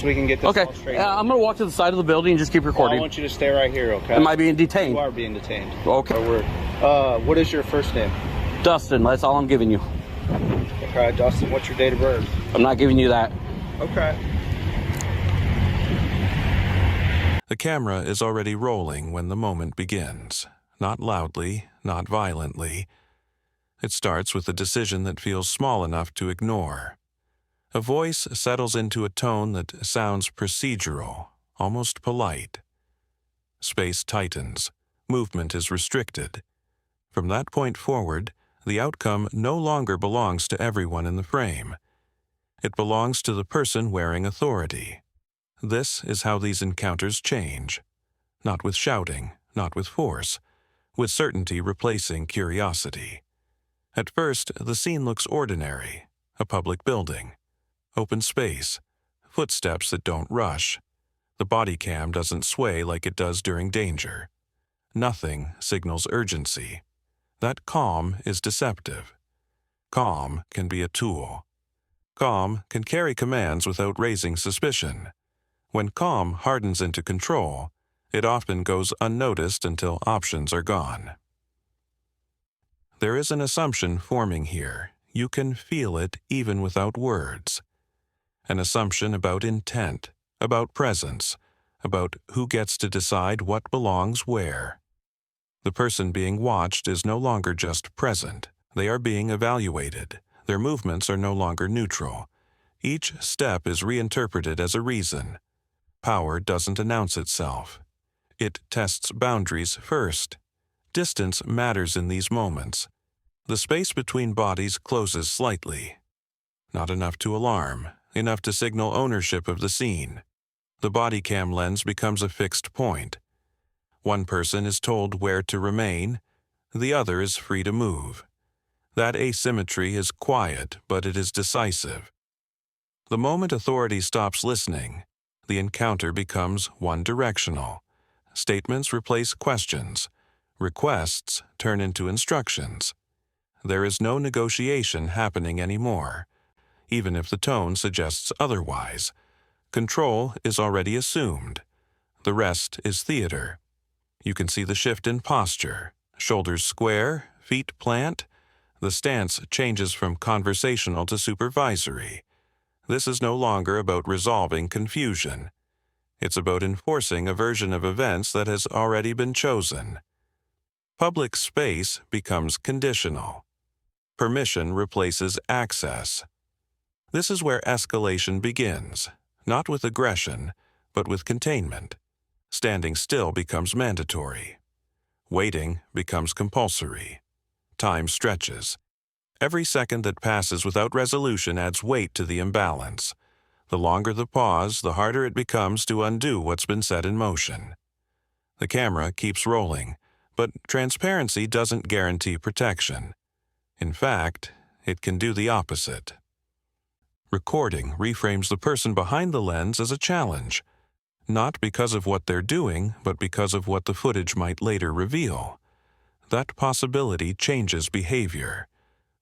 so we can get this Okay. all straight. I'm going to walk to the side of the building and just keep Well, recording. I want you to stay right here, okay? Am I being detained? You are being detained. Okay. What is your first name? Dustin, that's all I'm giving you. Okay, Dustin, what's your date of birth? I'm not giving you that. Okay. The camera is already rolling when the moment begins. Not loudly, not violently. It starts with a decision that feels small enough to ignore. A voice settles into a tone that sounds procedural, almost polite. Space tightens. Movement is restricted. From that point forward, the outcome no longer belongs to everyone in the frame. It belongs to the person wearing authority. This is how these encounters change. Not with shouting, not with force, with certainty replacing curiosity. At first, the scene looks ordinary. A public building. Open space. Footsteps that don't rush. The body cam doesn't sway like it does during danger. Nothing signals urgency. That calm is deceptive. Calm can be a tool. Calm can carry commands without raising suspicion. When calm hardens into control, it often goes unnoticed until options are gone. There is an assumption forming here. You can feel it even without words. An assumption about intent, about presence, about who gets to decide what belongs where. The person being watched is no longer just present. They are being evaluated. Their movements are no longer neutral. Each step is reinterpreted as a reason. Power doesn't announce itself. It tests boundaries first. Distance matters in these moments. The space between bodies closes slightly. Not enough to alarm, enough to signal ownership of the scene. The body cam lens becomes a fixed point. One person is told where to remain, the other is free to move. That asymmetry is quiet, but it is decisive. The moment authority stops listening, the encounter becomes one-directional. Statements replace questions. Requests turn into instructions. There is no negotiation happening anymore, even if the tone suggests otherwise. Control is already assumed. The rest is theater. You can see the shift in posture. Shoulders square, feet plant. The stance changes from conversational to supervisory. This is no longer about resolving confusion. It's about enforcing a version of events that has already been chosen. Public space becomes conditional. Permission replaces access. This is where escalation begins, not with aggression, but with containment. Standing still becomes mandatory. Waiting becomes compulsory. Time stretches. Every second that passes without resolution adds weight to the imbalance. The longer the pause, the harder it becomes to undo what's been set in motion. The camera keeps rolling, but transparency doesn't guarantee protection. In fact, it can do the opposite. Recording reframes the person behind the lens as a challenge, not because of what they're doing, but because of what the footage might later reveal. That possibility changes behavior.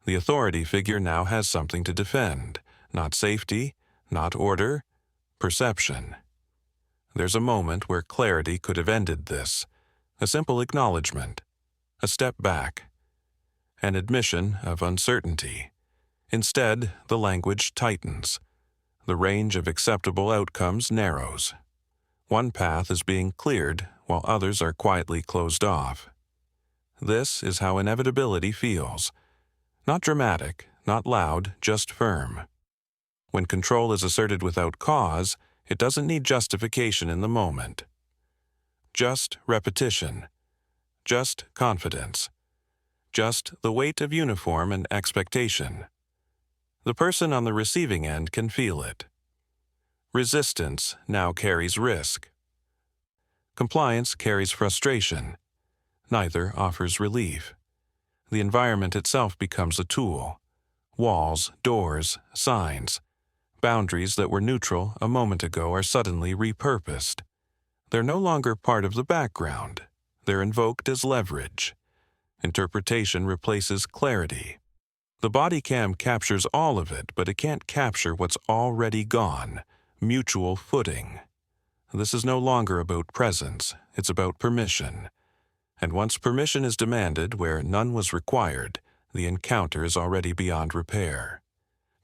The authority figure now has something to defend, not safety, not order, perception. There's a moment where clarity could have ended this, a simple acknowledgement, a step back, an admission of uncertainty. Instead, the language tightens. The range of acceptable outcomes narrows. One path is being cleared while others are quietly closed off. This is how inevitability feels. Not dramatic, not loud, just firm. When control is asserted without cause, it doesn't need justification in the moment. Just repetition. Just confidence. Just the weight of uniform and expectation. The person on the receiving end can feel it. Resistance now carries risk. Compliance carries frustration. Neither offers relief. The environment itself becomes a tool. Walls, doors, signs. Boundaries that were neutral a moment ago are suddenly repurposed. They're no longer part of the background. They're invoked as leverage. Interpretation replaces clarity. The body cam captures all of it, but it can't capture what's already gone. mutual footing. This is no longer about presence, it's about permission. And once permission is demanded where none was required, the encounter is already beyond repair.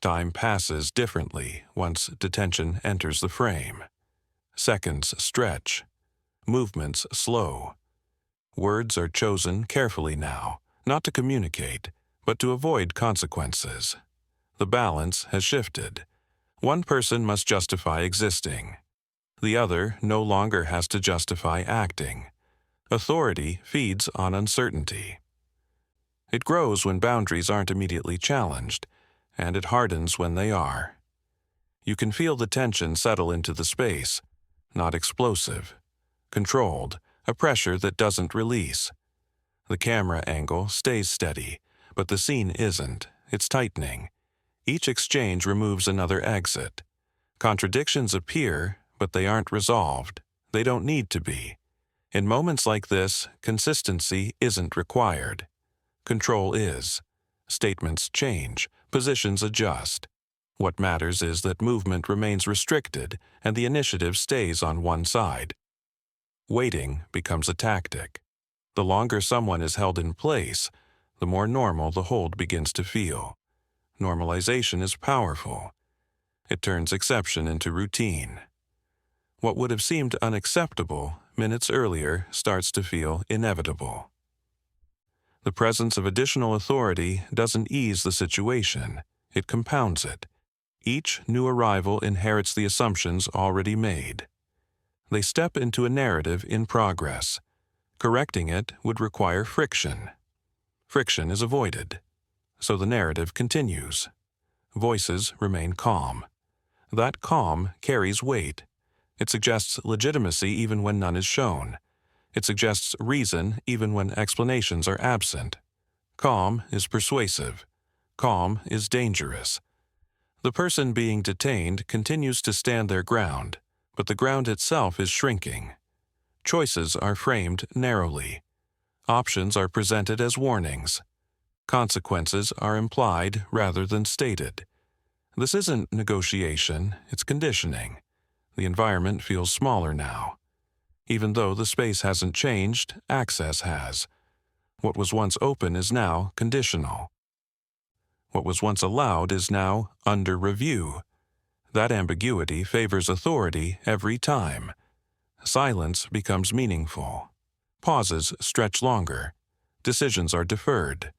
Time passes differently once detention enters the frame. Seconds stretch. Movements slow. Words are chosen carefully now, not to communicate, but to avoid consequences. The balance has shifted. One person must justify existing. The other no longer has to justify acting. Authority feeds on uncertainty. It grows when boundaries aren't immediately challenged, and it hardens when they are. You can feel the tension settle into the space, not explosive, controlled, a pressure that doesn't release. The camera angle stays steady, but the scene isn't. It's tightening. Each exchange removes another exit. Contradictions appear, but they aren't resolved. They don't need to be. In moments like this, consistency isn't required. Control is. Statements change, positions adjust. What matters is that movement remains restricted and the initiative stays on one side. Waiting becomes a tactic. The longer someone is held in place, the more normal the hold begins to feel. Normalization is powerful. It turns exception into routine. What would have seemed unacceptable minutes earlier starts to feel inevitable. The presence of additional authority doesn't ease the situation, it compounds it. Each new arrival inherits the assumptions already made. They step into a narrative in progress. Correcting it would require friction. Friction is avoided, so the narrative continues. Voices remain calm. That calm carries weight. It suggests legitimacy even when none is shown. It suggests reason even when explanations are absent. Calm is persuasive. Calm is dangerous. The person being detained continues to stand their ground, but the ground itself is shrinking. Choices are framed narrowly. Options are presented as warnings. Consequences are implied rather than stated. This isn't negotiation, it's conditioning. The environment feels smaller now. Even though the space hasn't changed, access has. What was once open is now conditional. What was once allowed is now under review. That ambiguity favors authority every time. Silence becomes meaningful. Pauses stretch longer. Decisions are deferred.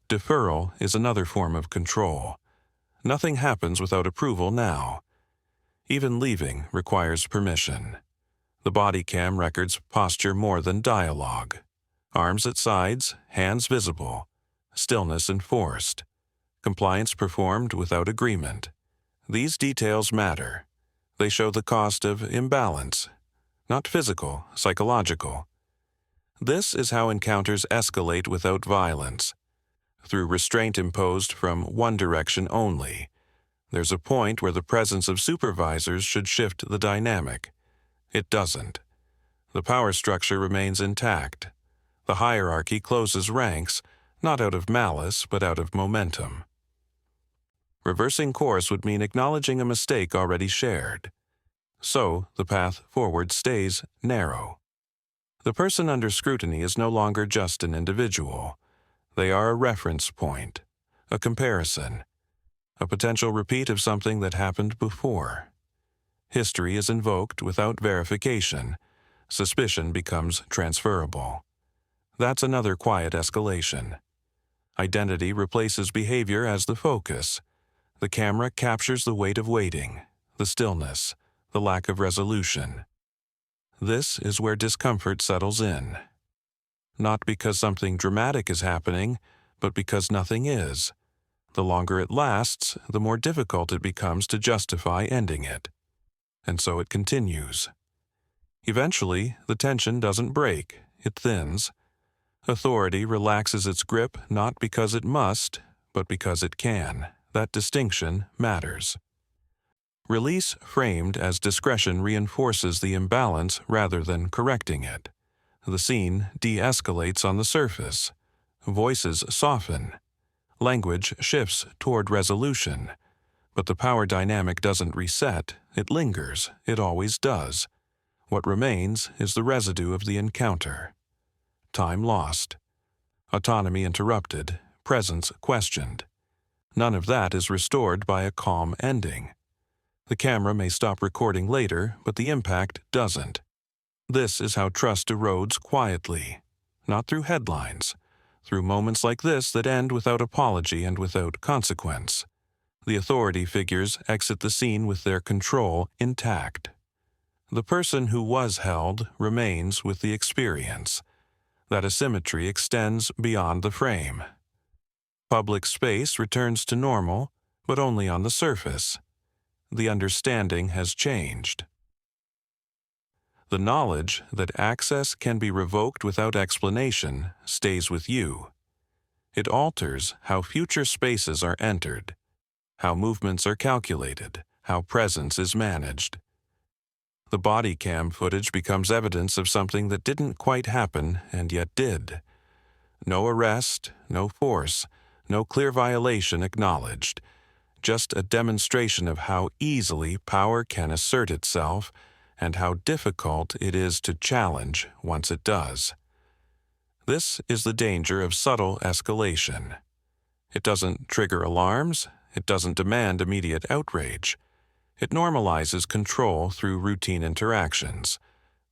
Deferral is another form of control. Nothing happens without approval now. Even leaving requires permission. The body cam records posture more than dialogue. Arms at sides, hands visible. Stillness enforced. Compliance performed without agreement. These details matter. They show the cost of imbalance. Not physical, psychological. This is how encounters escalate without violence. Through restraint imposed from one direction only. There's a point where the presence of supervisors should shift the dynamic. It doesn't. The power structure remains intact. The hierarchy closes ranks, not out of malice, but out of momentum. Reversing course would mean acknowledging a mistake already shared. So, the path forward stays narrow. The person under scrutiny is no longer just an individual. They are a reference point, a comparison, a potential repeat of something that happened before. History is invoked without verification. Suspicion becomes transferable. That's another quiet escalation. Identity replaces behavior as the focus. The camera captures the weight of waiting, the stillness, the lack of resolution. This is where discomfort settles in. Not because something dramatic is happening, but because nothing is. The longer it lasts, the more difficult it becomes to justify ending it. And so it continues. Eventually, the tension doesn't break, it thins. Authority relaxes its grip not because it must, but because it can. That distinction matters. Release framed as discretion reinforces the imbalance rather than correcting it. The scene de-escalates on the surface. Voices soften. Language shifts toward resolution. But the power dynamic doesn't reset, it lingers, it always does. What remains is the residue of the encounter. Time lost. Autonomy interrupted, presence questioned. None of that is restored by a calm ending. The camera may stop recording later, but the impact doesn't. This is how trust erodes quietly, not through headlines, through moments like this that end without apology and without consequence. The authority figures exit the scene with their control intact. The person who was held remains with the experience. That asymmetry extends beyond the frame. Public space returns to normal, but only on the surface. The understanding has changed. The knowledge that access can be revoked without explanation stays with you. It alters how future spaces are entered, how movements are calculated, how presence is managed. The body cam footage becomes evidence of something that didn't quite happen and yet did. No arrest, no force, no clear violation acknowledged. Just a demonstration of how easily power can assert itself and how difficult it is to challenge once it does. This is the danger of subtle escalation. It doesn't trigger alarms, it doesn't demand immediate outrage. It normalizes control through routine interactions.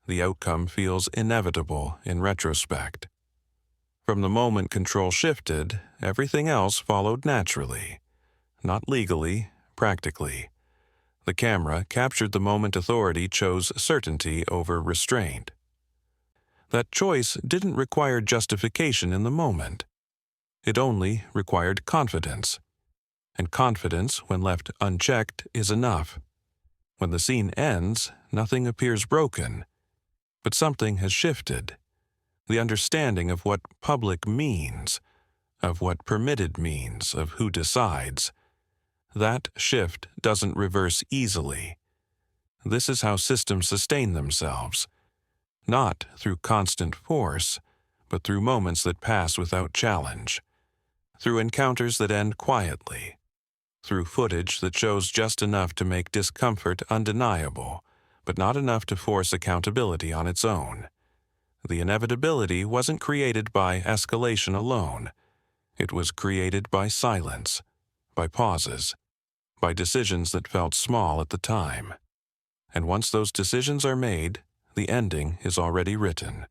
The outcome feels inevitable in retrospect. From the moment control shifted, everything else followed naturally. Not legally, practically. The camera captured the moment authority chose certainty over restraint. That choice didn't require justification in the moment. It only required confidence. And confidence, when left unchecked, is enough. When the scene ends, nothing appears broken, but something has shifted. The understanding of what public means, of what permitted means, of who decides. That shift doesn't reverse easily. This is how systems sustain themselves, not through constant force, but through moments that pass without challenge, through encounters that end quietly, through footage that shows just enough to make discomfort undeniable, but not enough to force accountability on its own. The inevitability wasn't created by escalation alone. It was created by silence, by pauses, by decisions that felt small at the time. And once those decisions are made, the ending is already written.